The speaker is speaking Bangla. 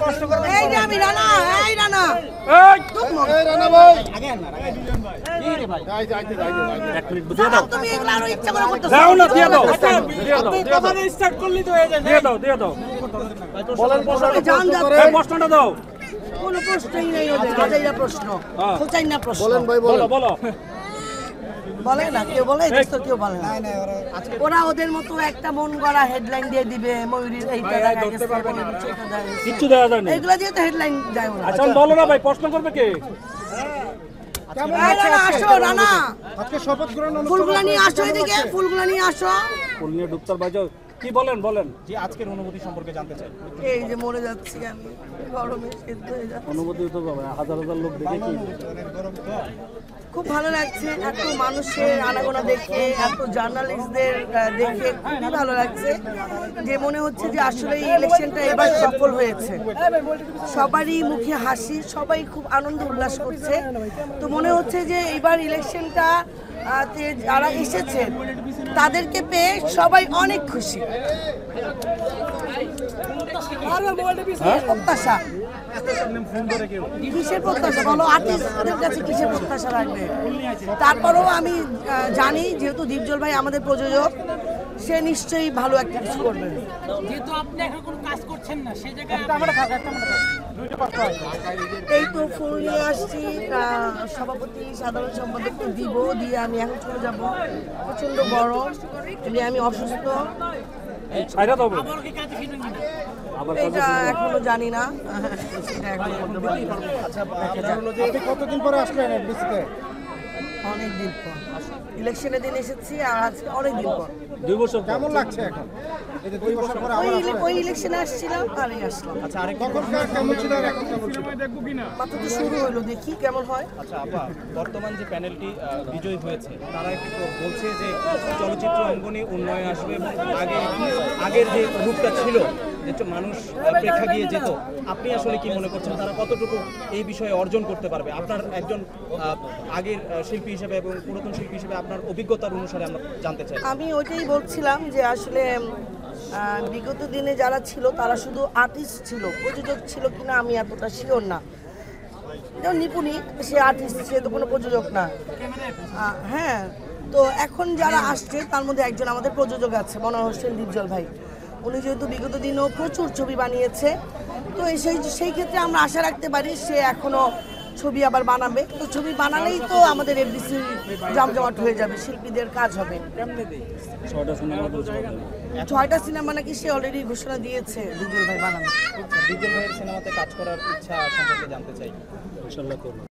প্রশ্ন করবেন এই যে আমি রানা এই রানা এই রানা ভাই আগে না কি রে ভাই এক মিনিট দিয়ে দাও তুমি এগুলা আরো ইচ্ছা করে করতেছো দাও না দিয়ে দাও আপনি কথা স্টার্ট করলেই তো হয়ে যায় দিয়ে দাও বলেন প্রশ্নটা দাও কোনো প্রশ্নই নেই ওদের বাজাইরা প্রশ্ন খোঁচাই না প্রশ্ন বলেন ভাই বলো বলে না কেউ বলে তো কেউ বলে না ওরা ওদের মতো একটা মন গড়া হেডলাইন দিয়ে দিবে ময়ূরীর এইটা দেখা গেছে কিচ্ছু দেওয়া যায় না এগুলা দিয়ে তো হেডলাইন যায় ওরা আচ্ছা বলো না ভাই প্রশ্ন করবে কে এই রানা আসো রানা আজকে শপথ গ্রহণ ফুলগুলা নিয়ে আসো এদিকে ফুলগুলা নিয়ে আসো ফুল নিয়ে ডুবতার বাজাও কি বলেন জি আজকের অনুভূতি সম্পর্কে জানতে চাই এই যে মরে যাচ্ছি আমি গরমে সিদ্ধ হয়ে যাচ্ছি অনুমতি তো পাবে হাজার লোক দেখে কি খুব ভালো লাগছে এত মানুষের আনাগোনা দেখে এত জার্নালিস্টদের দেখে খুবই ভালো লাগছে যে মনে হচ্ছে যে আসলে এই ইলেকশনটা এবার সফল হয়েছে সবারই মুখে হাসি সবাই খুব আনন্দ উল্লাস করছে তো মনে হচ্ছে যে এইবার ইলেকশনটা যারা এসেছে তাদেরকে পেয়ে সবাই অনেক খুশি প্রত্যাশা কিসের প্রত্যাশা বলো আর্টিস্টদের কাছে কিসের প্রত্যাশা রাখবে তারপরেও আমি জানি যেহেতু দীপজল ভাই আমাদের প্রযোজক সে নিশ্চয়ই ভালো একটা কিছু করবে যেহেতু আপনি এখন কোনো কাজ করছেন না সেই জায়গায় এই তো ফুল নিয়ে আসছি সভাপতি সাধারণ সম্পাদককে দিব দিয়ে আমি এখন চলে যাব প্রচন্ড গরম আমি অসুস্থ ছাইরা দাও এটা এখনো জানি না সেটা এখনো বলতে পারি না। আপনি কতদিন পরে আসলেন এফডিসিতে অনেকদিন পর ইলেকশনের দিন এসেছি আর আজকে অনেকদিন পর 2 বছর কেমন লাগছে এখন এই যে 2 বছর পরে ওই ইলেকশনে আসছিলাম আরই আসলাম আচ্ছা আরেকটা তখন কেমন ছিল আর এখন কেমন ছিল মাত্র তো শুরু হলো দেখি কেমন হয় আচ্ছা আপা বর্তমান যে প্যানেলটি বিজয়ী হয়েছে তারা একটু বলছে যে চলচ্চিত্র অঙ্গনে উন্নয়ন আসবে এবং আগের যে রূপটা ছিল যে মানুষ প্রেক্ষাগৃহে যেত আপনি আসলে কি মনে করছেন তারা কতটুকু এই বিষয়ে অর্জন করতে পারবে আপনার একজন আগের শিল্পী হিসেবে এবং পুরাতন শিল্পী হিসেবে আপনার অভিজ্ঞতার অনুসারে আমরা জানতে চাই আমি ওইটাই বলছিলাম যে আসলে বিগত দিনে যারা ছিল তারা শুধু আর্টিস্ট ছিল প্রযোজক ছিল কিনা আমি এতটা শিওর না যেমন নিপুণী সে আর্টিস্ট সে তো কোনো প্রযোজক না হ্যাঁ তো এখন যারা আসছে তার মধ্যে একজন আমাদের প্রযোজক আছে মনোহর হোসেন দীপজল ভাই উনি যেহেতু বিগত দিনেও প্রচুর ছবি বানিয়েছে তো সেই ক্ষেত্রে আমরা আশা রাখতে পারি সে এখনও ছবি আবার বানাবে তো ছবি বানালেই তো আমাদের এফডিসি জমজমাট হয়ে যাবে শিল্পীদের কাজ হবে 6টা সিনেমা নাকি সে অলরেডি ঘোষণা দিয়েছে দীপজল ভাই বানাবে দীপজল ভাইয়ের সিনেমাতে কাজ করার ইচ্ছা সম্পর্কে জানতে চাই ইনশাআল্লাহ করব